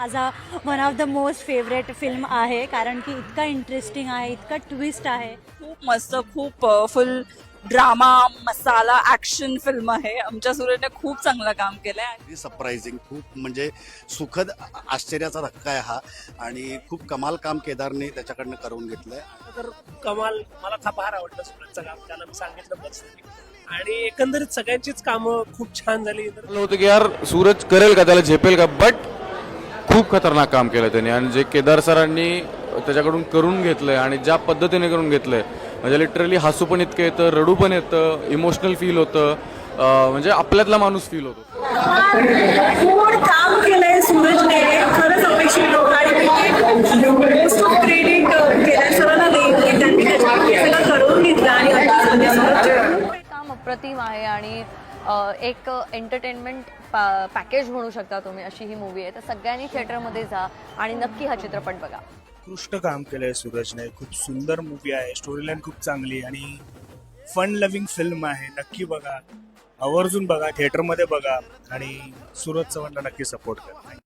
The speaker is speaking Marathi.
माझा one of the most favourite film आहे, कारण की इतका इंटरेस्टिंग आहे, इतका ट्विस्ट आहे. खूप मस्त, खूप फुल ड्रामा मसाला ॲक्शन फिल्म आहे. आमच्या सूर्यने खूप चांगलं काम केलंय. सरप्राइझिंग, खूप म्हणजे सुखद आश्चर्याचा धक्का आहे हा. आणि खूप कमाल काम केदारने त्याच्याकडनं करून घेतलंय. तर कमाल, मला फार आवडलं सूरजचं काम, त्याला मी सांगितलं पर्सनली. आणि एकंदरीत सगळ्यांचीच कामं खूप छान झाली. होतं की यार सूरज करेल का, त्याला झेपेल का, बट खूप खतरनाक काम केलं त्यांनी. आणि जे केदार सरांनी त्याच्याकडून करून घेतलंय आणि ज्या पद्धतीने करून घेतलंय, म्हणजे लिटरली हसू पण इतकं येतं, रडू पण येतं, इमोशनल फील होतं, म्हणजे आपल्यातला माणूस फील होतो. खूप काम केलंय सूरजने, खरंच अपेक्षित नव्हतं. आणि मोस्ट ऑफ क्रेडिट केदार सरांना देईन की त्यांनी त्याच्यामध्ये करून घेतलं. आणि काम अप्रतिम आहे आणि एक एंटरटेनमेंट पॅकेज म्हणू शकता तुम्ही, अशी ही मूवी आहे. तर सगळ्यांनी थिएटरमध्ये जा आणि नक्की हा चित्रपट बघा. उत्कृष्ट काम केलंय सूरजने, खूप सुंदर मूवी आहे, स्टोरी लाईन खूप चांगली आणि फन लव्हिंग फिल्म आहे. नक्की बघा, आवर्जून बघा, थिएटरमध्ये बघा आणि सूरज चव्हाणला नक्की सपोर्ट करा.